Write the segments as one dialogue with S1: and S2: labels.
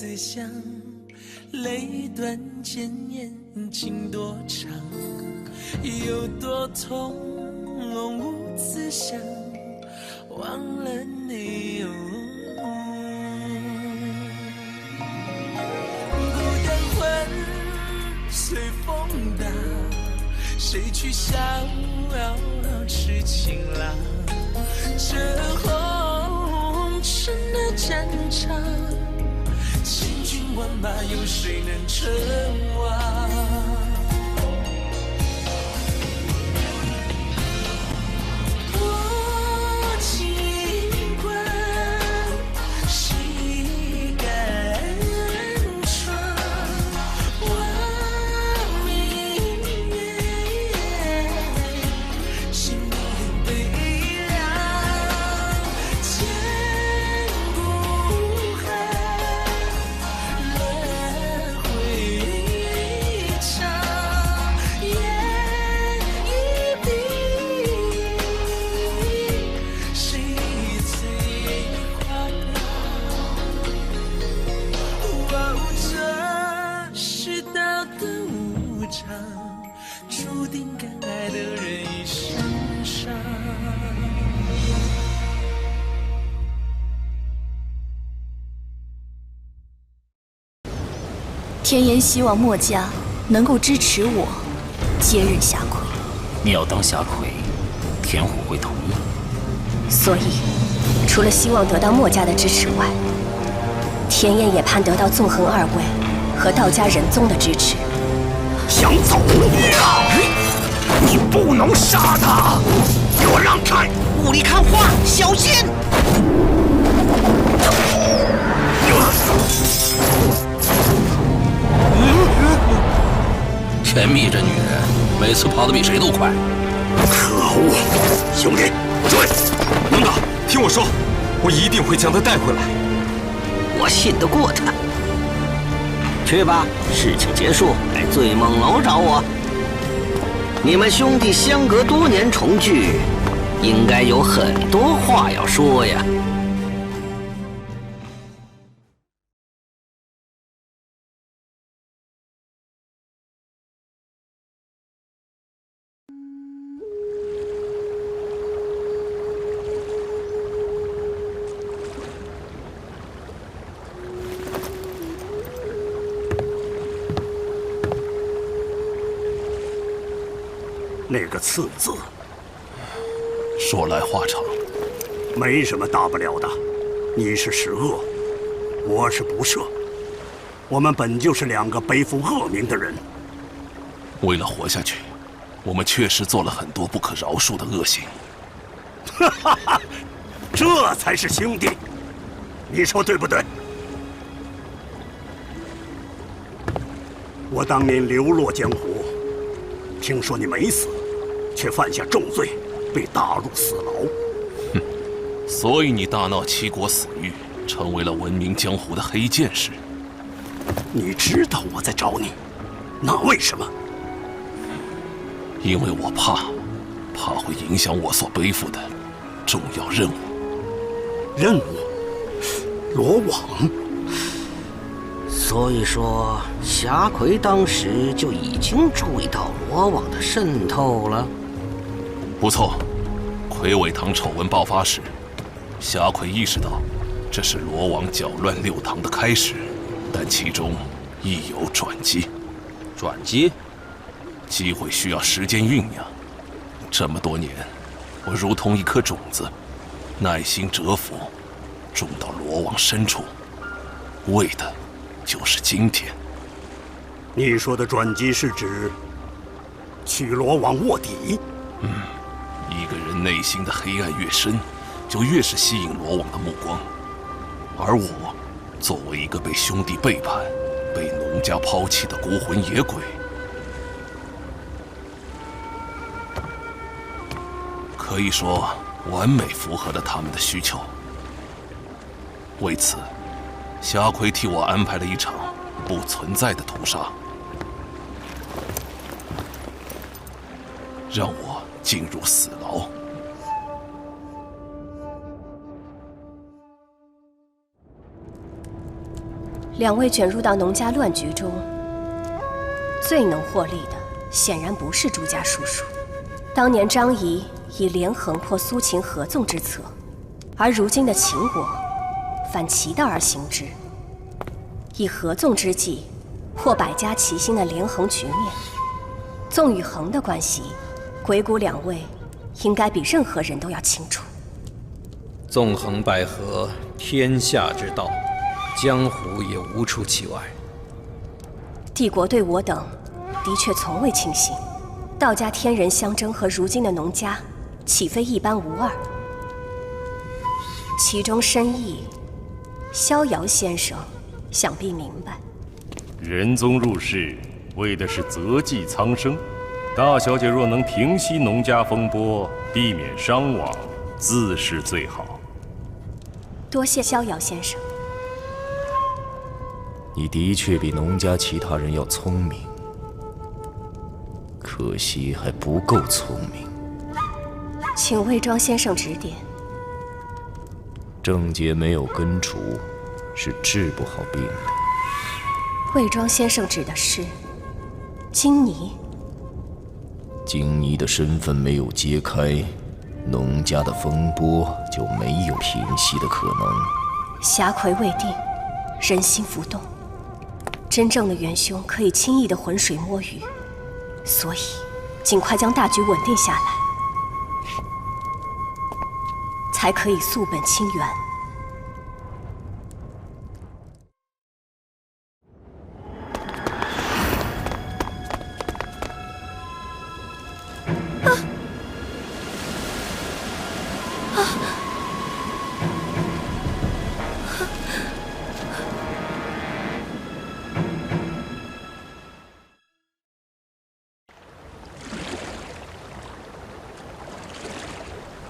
S1: 思乡，泪断剑眼情多长，有多痛无自想，忘了你孤单魂随风荡，谁去逍遥痴情郎？这红尘的战场，千军万马，有谁能称王？多情关，谁敢闯？望明月，心里悲凉，千古恨，轮回长，眼一闭，谁最狂妄？这世道的无常，注定敢爱的人一生伤。
S2: 天颜希望墨家能够支持我接任侠魁。
S3: 你要当侠魁，田虎会同意。
S4: 所以，除了希望得到墨家的支持外，田燕也盼得到纵横二位和道家仁宗的支持。
S5: 想走？你不能杀他！给我让开！
S6: 雾里看花，小心！
S3: 钱密这女人，每次跑得比谁都快。
S5: 可恶！兄弟，追！
S7: 能打，听我说，我一定会将她带回来。
S6: 我信得过他。去吧，事情结束来醉梦楼找我。你们兄弟相隔多年重聚，应该有很多话要说呀。
S5: 那个刺字，
S3: 说来话长，
S5: 没什么大不了的。你是十恶，我是不赦。我们本就是两个背负恶名的人。
S3: 为了活下去，我们确实做了很多不可饶恕的恶行。
S5: 哈哈哈，这才是兄弟，你说对不对？我当年流落江湖，听说你没死，却犯下重罪，被打入死牢。
S3: 哼，所以你大闹七国死狱，成为了闻名江湖的黑剑士。
S5: 你知道我在找你，那为什么？
S3: 因为我怕会影响我所背负的重要任务。
S5: 任务？罗网？
S6: 所以说，侠魁当时就已经注意到罗网的渗透了。
S3: 不错，魁伟堂丑闻爆发时，侠魁意识到这是罗网搅乱六堂的开始，但其中亦有转机。
S8: 转机？
S3: 机会需要时间酝酿。这么多年，我如同一颗种子，耐心蛰伏，种到罗网深处，为的就是今天。
S5: 你说的转机是指去罗网卧底？
S3: 一个人内心的黑暗越深，就越是吸引罗网的目光。而我，作为一个被兄弟背叛、被农家抛弃的孤魂野鬼，可以说完美符合了他们的需求。为此，侠魁替我安排了一场不存在的屠杀，让我进入死牢。
S4: 两位卷入到农家乱局中，最能获利的显然不是朱家叔叔。当年张仪以连横或苏秦合纵之策，而如今的秦国反其道而行之，以合纵之计破百家齐心的连横局面。纵与横的关系，鬼谷两位应该比任何人都要清楚。
S8: 纵横捭阖，天下之道，江湖也无出其外。
S4: 帝国对我等的确从未轻信，道家天人相争和如今的农家岂非一般无二？其中深意，逍遥先生想必明白。
S9: 仁宗入世，为的是泽济苍生。大小姐若能平息农家风波，避免伤亡，自是最好。
S4: 多谢逍遥先生。
S10: 你的确比农家其他人要聪明，可惜还不够聪明。
S4: 请魏庄先生指点。
S10: 症结没有根除，是治不好病的。
S4: 魏庄先生指的是金妮。
S10: 金妮的身份没有揭开，农家的风波就没有平息的可能。
S4: 霞魁未定，人心浮动，真正的元凶可以轻易的浑水摸鱼，所以尽快将大局稳定下来，才可以溯本清源。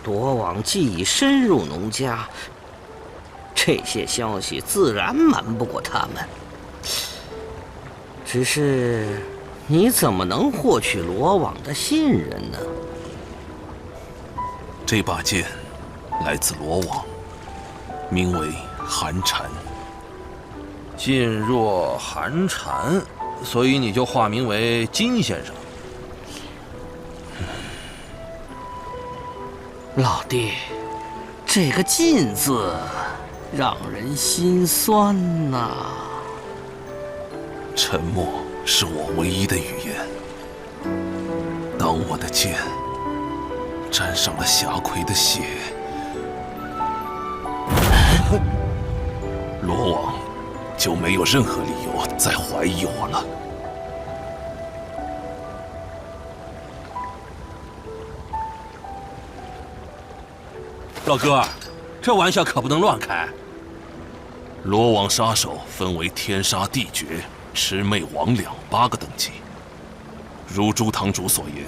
S6: 罗网既已深入农家，这些消息自然瞒不过他们。只是你怎么能获取罗网的信任呢？
S3: 这把剑来自罗网，名为寒蝉。
S11: 噤若寒蝉，所以你就化名为金先生。
S6: 老弟，这个“晋”字让人心酸呐。
S3: 沉默是我唯一的语言。当我的剑沾上了霞魁的血，罗网就没有任何理由再怀疑我了。
S11: 老哥，这玩笑可不能乱开。
S3: 罗网杀手分为天杀地绝、魑魅魍魉8个等级。如朱堂主所言，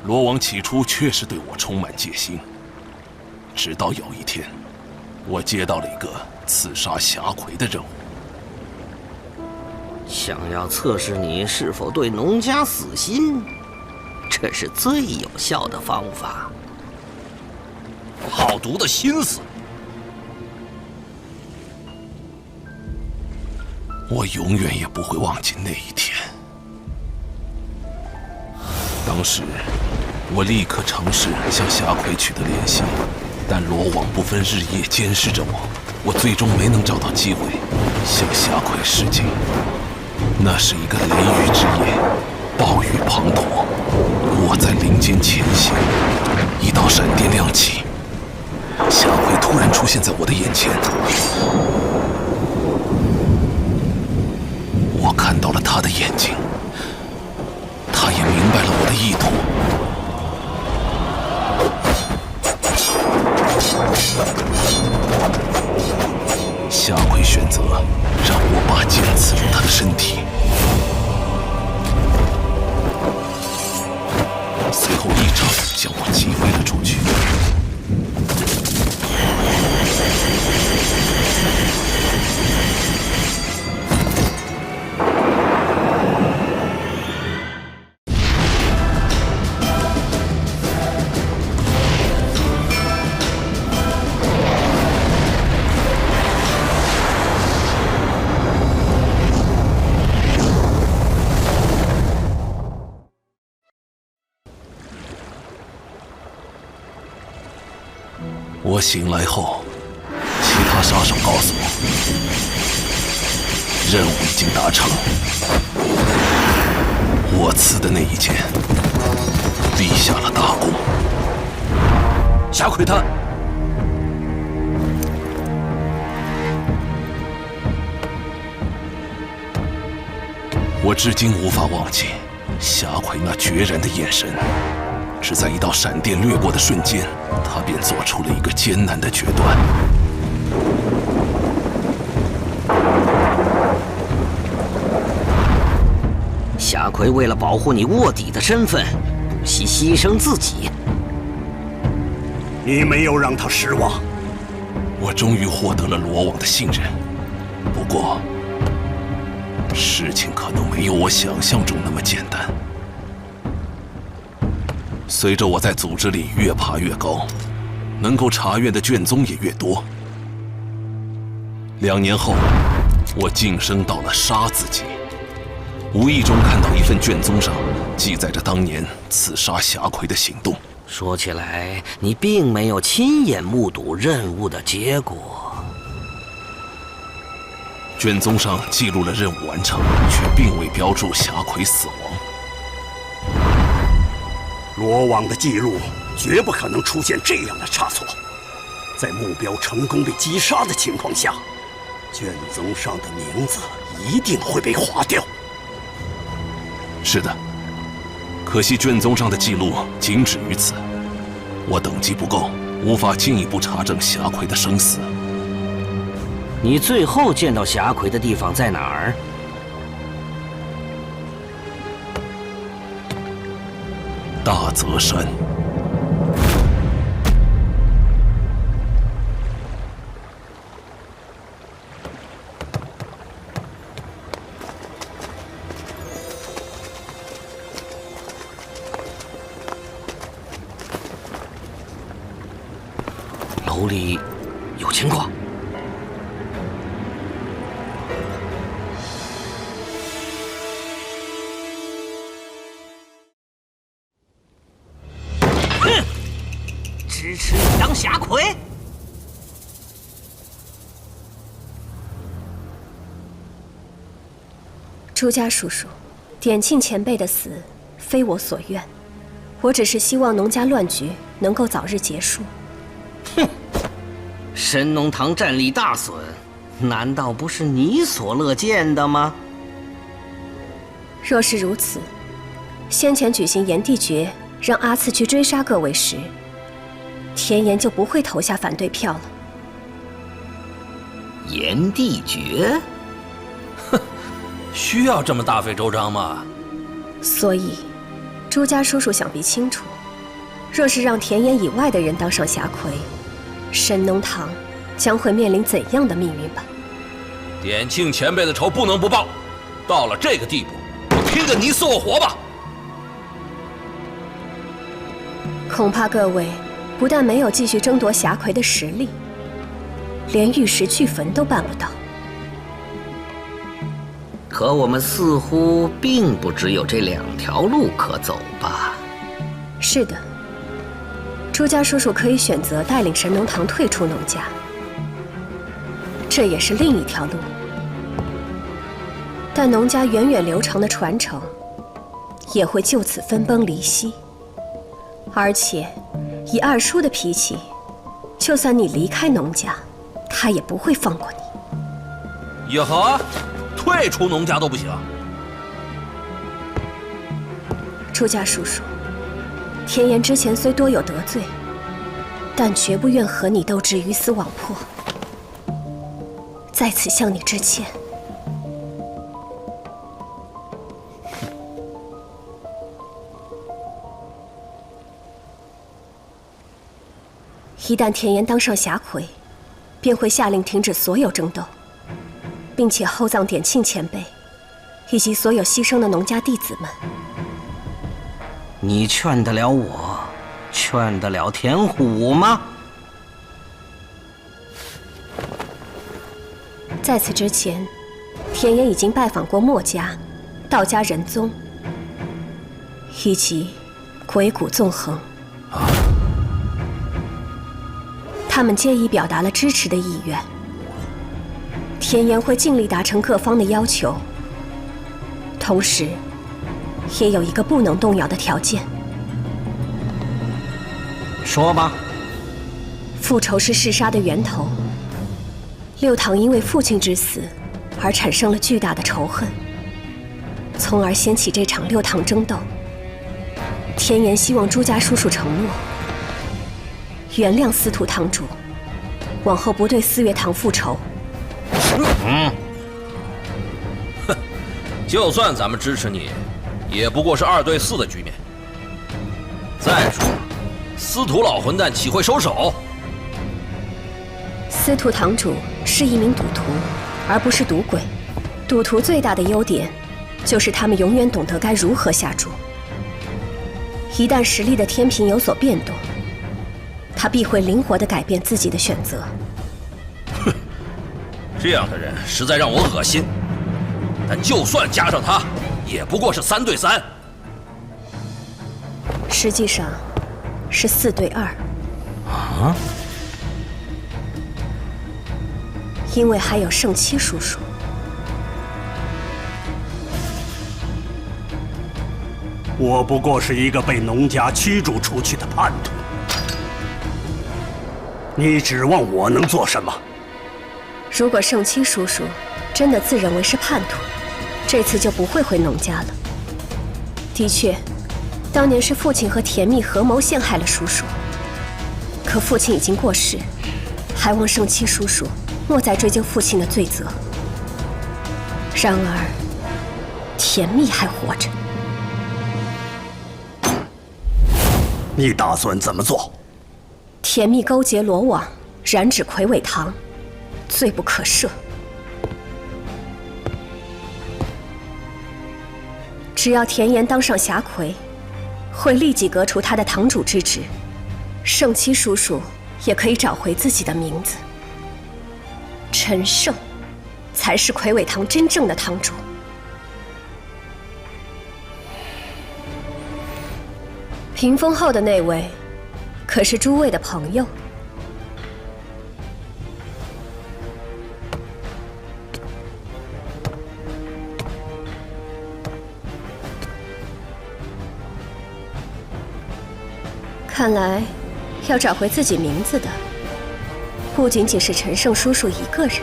S3: 罗网起初确实对我充满戒心。直到有一天，我接到了一个刺杀霞魁的任务。
S6: 想要测试你是否对农家死心，这是最有效的方法。
S11: 好毒的心思！
S3: 我永远也不会忘记那一天。当时，我立刻尝试向霞魁取得联系，但罗网不分日夜监视着我，我最终没能找到机会向霞魁示警。那是一个雷雨之夜，暴雨滂沱，我在林间前行，一道闪电亮起。霞魁突然出现在我的眼前，我看到了他的眼睛，他也明白了我的意图。霞魁选择让我把剑刺入他的身体，随后一掌将我击飞了出去。我醒来后，其他杀手告诉我，任务已经达成。我刺的那一剑立下了大功。
S11: 霞魁丹，
S3: 我至今无法忘记霞魁那决然的眼神。只在一道闪电掠过的瞬间，他便做出了一个艰难的决断。
S6: 霞魁为了保护你卧底的身份，不惜牺牲自己。
S5: 你没有让他失望。
S3: 我终于获得了罗网的信任，不过，事情可能没有我想象中那么简单。随着我在组织里越爬越高，能够查阅的卷宗也越多。2年后，我晋升到了杀字级，无意中看到一份卷宗上记载着当年刺杀霞魁的行动。
S6: 说起来，你并没有亲眼目睹任务的结果。
S3: 卷宗上记录了任务完成，却并未标注霞魁死亡。
S5: 罗网的记录绝不可能出现这样的差错。在目标成功被击杀的情况下，卷宗上的名字一定会被划掉。
S3: 是的，可惜卷宗上的记录仅止于此。我等级不够，无法进一步查证霞魁的生死。
S6: 你最后见到霞魁的地方在哪儿？
S3: 大泽山。
S6: 楼里有情况。支持你当霞魁？
S4: 朱家叔叔，典庆前辈的死非我所愿，我只是希望农家乱局能够早日结束。
S6: 哼，神农堂战力大损，难道不是你所乐见的吗？
S4: 若是如此，先前举行炎帝诀，让阿次去追杀各位时，田岩就不会投下反对票了。
S6: 炎帝诀？
S11: 哼，需要这么大费周章吗？
S4: 所以，朱家叔叔想必清楚，若是让田岩以外的人当上霞魁，神农堂将会面临怎样的命运吧？
S11: 典庆前辈的仇不能不报，到了这个地步，就拼个你死我活吧！
S4: 恐怕各位不但没有继续争夺霞魁的实力，连玉石俱焚都办不到。
S6: 可我们似乎并不只有这2条路可走吧？
S4: 是的，朱家叔叔可以选择带领神农堂退出农家，这也是另一条路。但农家源远流长的传承也会就此分崩离析。而且，以二叔的脾气，就算你离开农家，他也不会放过你。
S11: 也好，退出农家都不行。
S4: 朱家叔叔，田岩之前虽多有得罪，但绝不愿和你斗至鱼死网破。在此向你致歉。一旦田岩当上霞魁，便会下令停止所有争斗，并且厚葬典庆前辈以及所有牺牲的农家弟子们。
S6: 你劝得了我，劝得了田虎吗？
S4: 在此之前，田岩已经拜访过墨家、道家仁宗，以及鬼谷纵横。他们皆已表达了支持的意愿。田岩会尽力达成各方的要求，同时，也有一个不能动摇的条件。
S6: 说吧。
S4: 复仇是弑杀的源头。六堂因为父亲之死而产生了巨大的仇恨，从而掀起这场六堂争斗。田岩希望朱家叔叔承诺原谅司徒堂主，往后不对四月堂复仇。
S11: 就算咱们支持你，也不过是2对4的局面。再说，司徒老混蛋岂会收手？
S4: 司徒堂主是一名赌徒，而不是赌鬼。赌徒最大的优点，就是他们永远懂得该如何下注。一旦实力的天平有所变动，他必会灵活地改变自己的选择。
S11: 哼，这样的人实在让我恶心。但就算加上他，也不过是3对3。
S4: 实际上，是4对2。
S11: 啊？
S4: 因为还有圣七叔叔。
S5: 我不过是一个被农家驱逐出去的叛徒，你指望我能做什么？
S4: 如果圣七叔叔真的自认为是叛徒，这次就不会回农家了。的确，当年是父亲和甜蜜合谋陷害了叔叔，可父亲已经过世，还望圣七叔叔莫再追究父亲的罪责。然而，甜蜜还活着。
S5: 你打算怎么做？
S4: 甜蜜勾结罗网，染指魁伟堂，罪不可赦。只要田岩当上侠魁，会立即革除他的堂主之职，圣七叔叔也可以找回自己的名字。陈胜才是魁伟堂真正的堂主。屏风后的那位，可是诸位的朋友。看来，要找回自己名字的，不仅仅是陈胜叔叔一个人。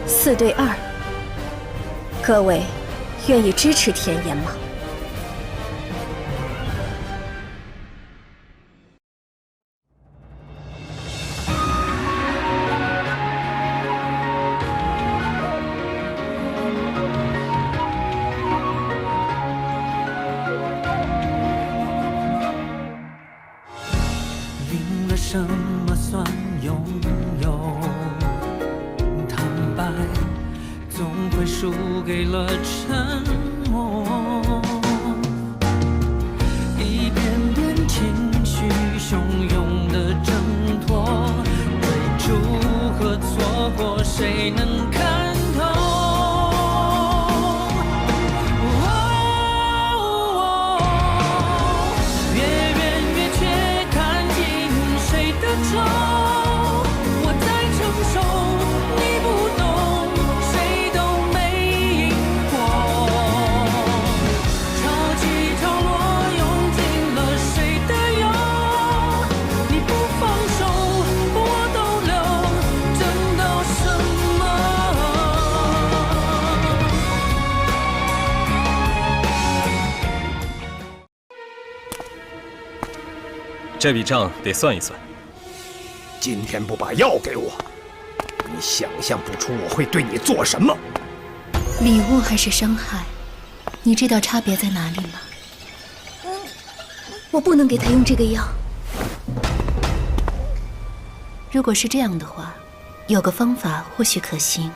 S4: 4对2，各位愿意支持田岩吗？
S1: 什么算拥有？坦白总会输给了沉默。一遍遍情绪汹涌的挣脱，追逐和错过，谁能看透？我在承受，你不懂，谁都没赢过。潮起潮落，用尽了谁的忧？你不放手，我都留，争到什
S7: 么？这笔账得算一算。
S12: 今天不把药给我，你想象不出我会对你做什么。
S2: 礼物还是伤害，你知道差别在哪里吗？我不能给他用这个药。如果是这样的话，有个方法或许可行。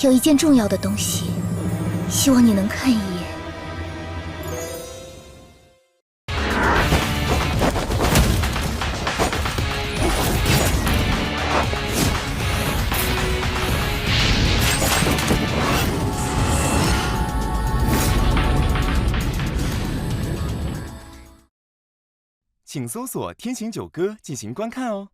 S2: 有一件重要的东西，希望你能看一眼。
S13: 请搜索“天行九歌”进行观看哦。